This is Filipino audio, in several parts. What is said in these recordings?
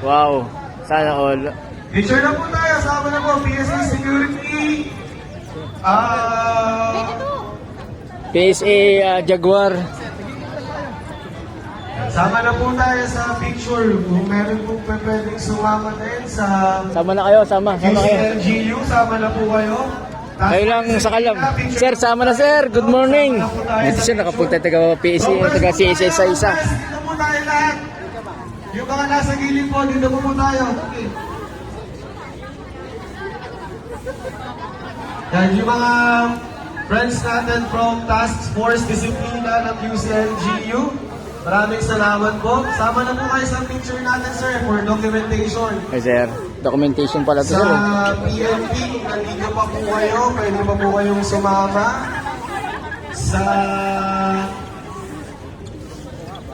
Wow. Sana all. Picture na po tayo. Sama na po. PSA Security. PSA Jaguar. Sama na po tayo sa picture. Kung meron po pwedeng sumama din sa Sama na kayo, sama kayo. UCLGU, sama na po kayo. Kayo lang sa kalam. Sir, sama na sir. Good morning. Ito siya nakapunta taga PSA, taga CSS sa isa. Dito po tayo lahat. Yung mga nasa gilid po, dito po tayo. Okay. Yan, yung mga friends natin from Task Force Disiplina ng UCLGU. Maraming salamat po. Sama na po kayo sa picture natin, sir, for documentation. Hey sir, documentation pala ito Sa sir. PNP, kung nandito pa po kayo, pwede pa po kayong sumama.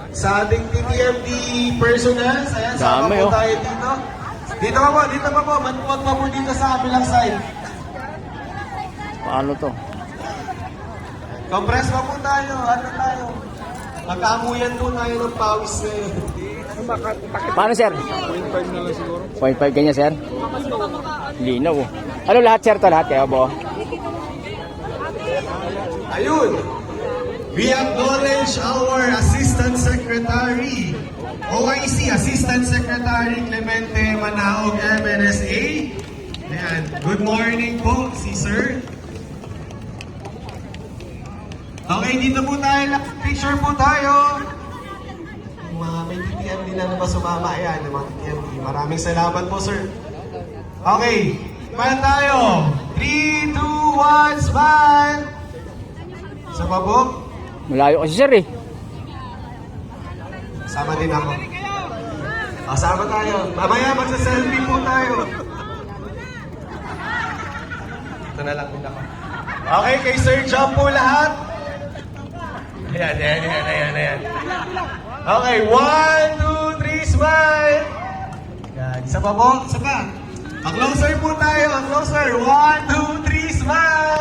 Sa ating TTMD personnel, ayan, sama Dami, po oh. tayo dito. Dito pa po, matuwag pa po dito sa kabilang side. Paano to? Compress pa po tayo, ano tayo? Magkaamuyan po tayo ng pawis ngayon. Paano sir? 0.5 na lang siguro. 0.5 ganyan sir? Linaw oh. Ano lahat sir to? Lahat kayo bo? Ayun! We acknowledge our Assistant Secretary, OIC Assistant Secretary Clemente Manaog, MNSA. Ayan. Good morning po, si Sir. Okay, dito po tayo. Picture po tayo. Mga may TTMD na ba sumama? Ayan, mga TTMD. Maraming salamat po, Sir. Okay, smile tayo. 3, 2, 1, smile! Sa babo. Malayo kasi sir eh. Sama din ako. Sama tayo. Mamaya magsa-selfie po tayo. Ito na lang din ako. Okay, kay Sir John po lahat. Ayan. Okay, 1, 2, 3, smile! Yan, isa pa po, isa pa. A closer po tayo, a closer. 1, 2, 3, smile!